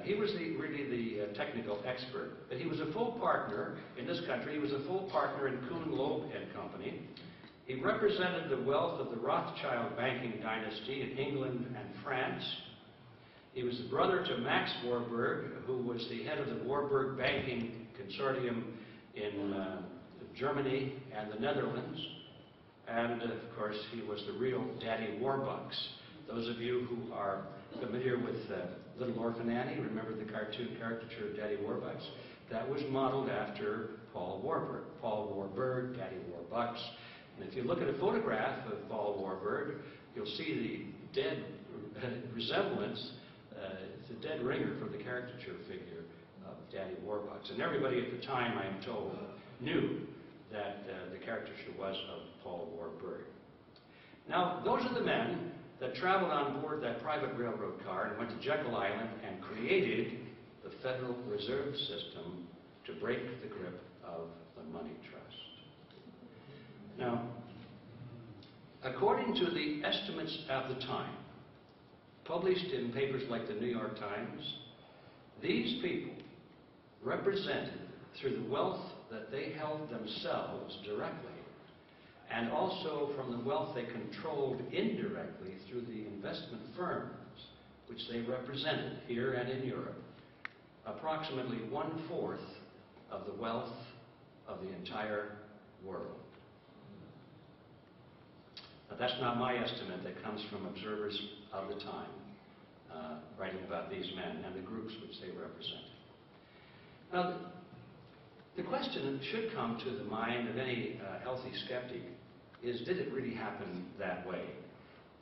He was really the technical expert. But he was a full partner in this country. He was a full partner in Kuhn, Loeb and Company. He represented the wealth of the Rothschild banking dynasty in England and France. He was the brother to Max Warburg, who was the head of the Warburg Banking Consortium in Germany and the Netherlands. And, of course, he was the real Daddy Warbucks. Those of you who are familiar with Little Orphan Annie, remember the cartoon caricature of Daddy Warbucks? That was modeled after Paul Warburg. Paul Warburg, Daddy Warbucks. And if you look at a photograph of Paul Warburg, you'll see the dead resemblance. It's a dead ringer from the caricature figure of Daddy Warbucks. And everybody at the time, I am told, knew that the caricature was of Paul Warburg. Now, those are the men that traveled on board that private railroad car and went to Jekyll Island and created the Federal Reserve System to break the grip of the money trust. Now, according to the estimates at the time, published in papers like the New York Times, these people represented, through the wealth that they held themselves directly, and also from the wealth they controlled indirectly through the investment firms which they represented here and in Europe, approximately 1/4 of the wealth of the entire world. Now, that's not my estimate. That comes from observers of the time, writing about these men and the groups which they represented. Now, the question that should come to the mind of any healthy skeptic is, did it really happen that way?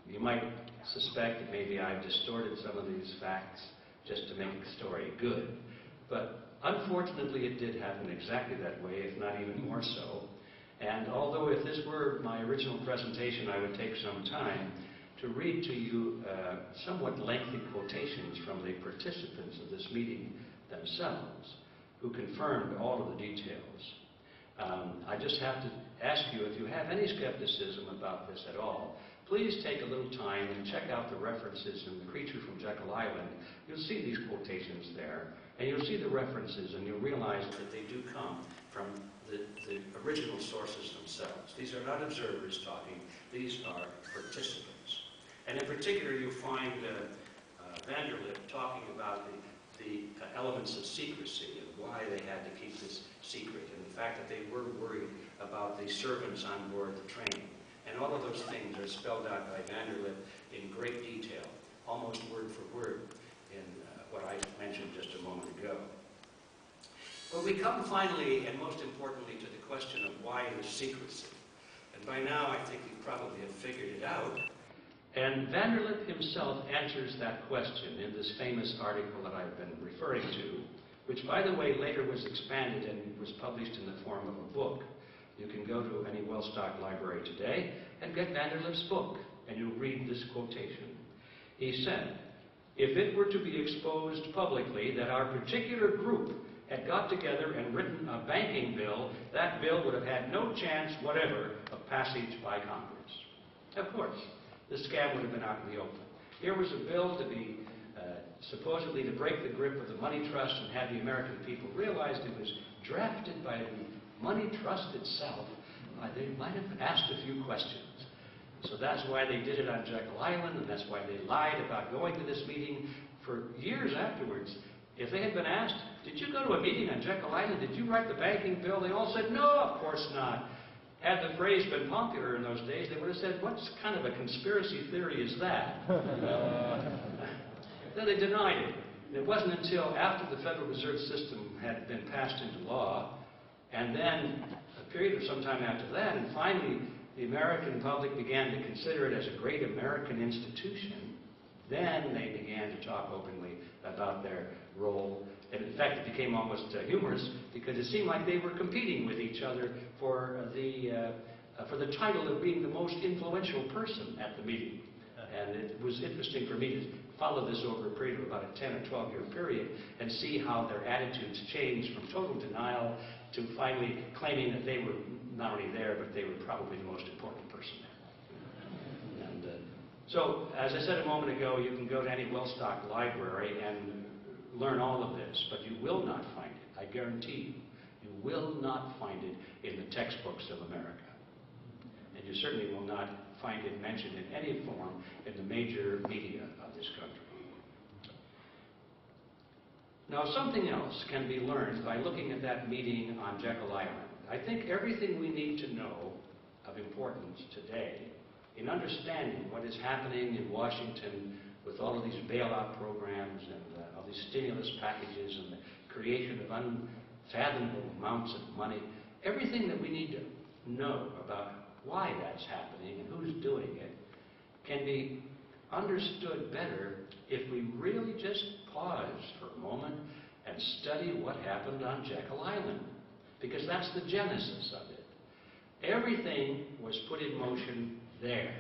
You might suspect that maybe I've distorted some of these facts just to make the story good. But unfortunately, it did happen exactly that way, if not even more so. And although if this were my original presentation, I would take some time to read to you somewhat lengthy quotations from the participants of this meeting themselves, who confirmed all of the details. I just have to ask you, if you have any skepticism about this at all, please take a little time and check out the references in The Creature from Jekyll Island. You'll see these quotations there, and you'll see the references, and you'll realize that they do come from the original sources themselves. These are not observers talking, these are participants. And in particular, you'll find Vanderlip talking about the elements of secrecy and why they had to keep this secret, and the fact that they were worried about the servants on board the train. And all of those things are spelled out by Vanderlip in great detail, almost word for word, in what I mentioned just a moment ago. But we come finally, and most importantly, to the question of why the secrecy. And by now, I think you probably have figured it out. And Vanderlip himself answers that question in this famous article that I've been referring to, which, by the way, later was expanded and was published in the form of a book. You can go to any well-stocked library today and get Vanderlip's book, and you'll read this quotation. He said, "If it were to be exposed publicly that our particular group had got together and written a banking bill, that bill would have had no chance whatever of passage by Congress." Of course, the scam would have been out in the open. Here was a bill to be supposedly to break the grip of the money trust and have the American people realize it was drafted by the money trust itself. They might have asked a few questions. So that's why they did it on Jekyll Island, and that's why they lied about going to this meeting for years afterwards. If they had been asked, "Did you go to a meeting on Jekyll Island? Did you write the banking bill?" They all said, "No, of course not." Had the phrase been popular in those days, they would have said, "What kind of a conspiracy theory is that?" Then they denied it. And it wasn't until after the Federal Reserve System had been passed into law, and then a period of some time after that, and finally the American public began to consider it as a great American institution, then they began to talk openly about their role. And in fact, it became almost humorous, because it seemed like they were competing with each other for the title of being the most influential person at the meeting. And it was interesting for me to follow this over a period of about a 10 or 12-year period and see how their attitudes changed from total denial to finally claiming that they were not only there, but they were probably the most important person there. And so, as I said a moment ago, you can go to any well-stocked library and learn all of this, but you will not find it, I guarantee you, you will not find it in the textbooks of America. And you certainly will not find it mentioned in any form in the major media of this country. Now, something else can be learned by looking at that meeting on Jekyll Island. I think everything we need to know of importance today in understanding what is happening in Washington with all of these bailout programs and all these stimulus packages and the creation of unfathomable amounts of money, everything that we need to know about why that's happening and who's doing it can be understood better if we really just pause for a moment and study what happened on Jekyll Island, because that's the genesis of it. Everything was put in motion there.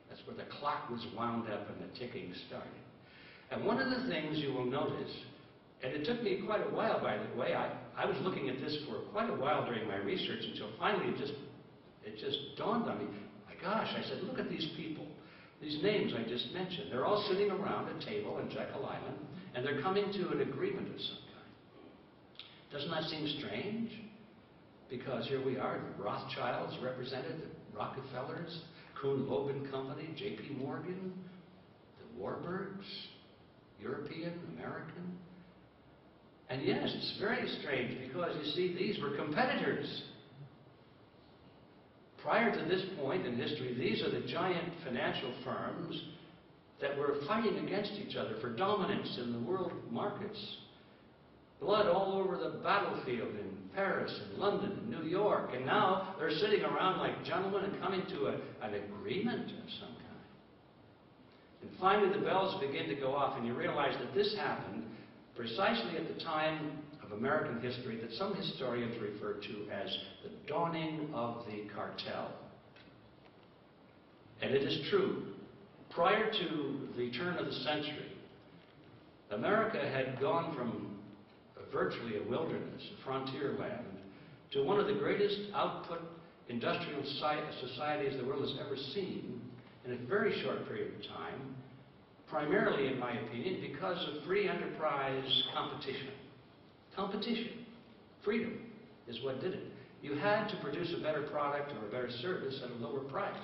That's where the clock was wound up and the ticking started. And one of the things you will notice, and it took me quite a while, by the way, I was looking at this for quite a while during my research until finally it just dawned on me. My gosh, I said, look at these people, these names I just mentioned. They're all sitting around a table in Jekyll Island, and they're coming to an agreement of some kind. Doesn't that seem strange? Because here we are, the Rothschilds represented, the Rockefellers, Kuhn-Loeb and Company, J.P. Morgan, the Warburgs, European, American. And yes, it's very strange because, you see, these were competitors. Prior to this point in history, these are the giant financial firms that were fighting against each other for dominance in the world markets. Blood all over the battlefield in Paris and London and New York, and now they're sitting around like gentlemen and coming to an agreement of some kind. And finally the bells begin to go off, and you realize that this happened precisely at the time of American history that some historians refer to as the dawning of the cartel. And it is true. Prior to the turn of the century, America had gone from virtually a wilderness, a frontier land, to one of the greatest output industrial societies the world has ever seen in a very short period of time, primarily, in my opinion, because of free enterprise competition. Competition, freedom, is what did it. You had to produce a better product or a better service at a lower price.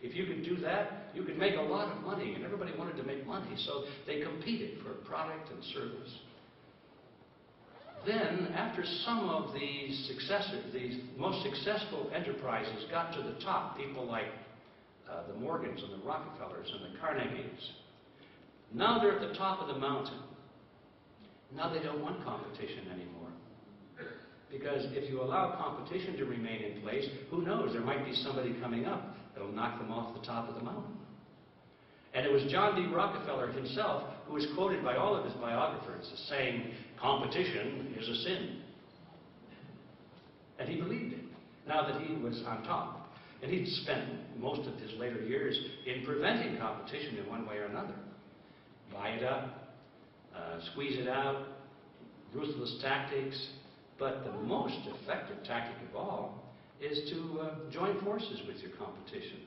If you could do that, you could make a lot of money, and everybody wanted to make money, so they competed for product and service. Then, after some of these most successful enterprises got to the top, people like the Morgans and the Rockefellers and the Carnegies, now they're at the top of the mountain. Now they don't want competition anymore. Because if you allow competition to remain in place, who knows, there might be somebody coming up that'll knock them off the top of the mountain. And it was John D. Rockefeller himself who was quoted by all of his biographers as saying, competition is a sin. And he believed it, now that he was on top. And he'd spent most of his later years in preventing competition in one way or another. Buy it up, squeeze it out, ruthless tactics. But the most effective tactic of all is to join forces with your competition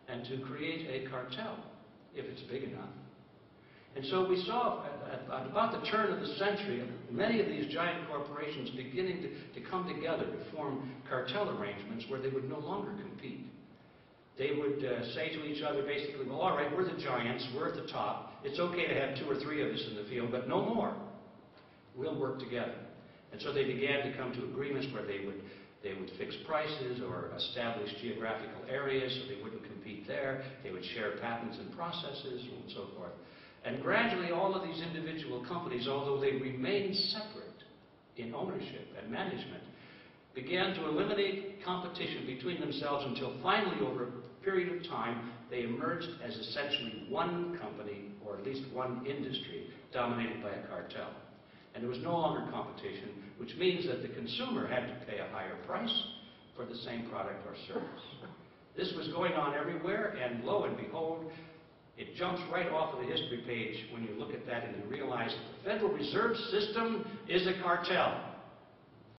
and to create a cartel, if it's big enough. And so we saw at about the turn of the century many of these giant corporations beginning to come together to form cartel arrangements where they would no longer compete. They would say to each other basically, well, all right, we're the giants, we're at the top. It's okay to have 2 or 3 of us in the field, but no more. We'll work together. And so they began to come to agreements where they would fix prices or establish geographical areas so they wouldn't compete there. They would share patents and processes and so forth. And gradually all of these individual companies, although they remained separate in ownership and management, began to eliminate competition between themselves until finally, over a period of time, they emerged as essentially one company, or at least one industry, dominated by a cartel. And there was no longer competition, which means that the consumer had to pay a higher price for the same product or service. This was going on everywhere, and lo and behold, it jumps right off of the history page when you look at that and you realize that the Federal Reserve System is a cartel.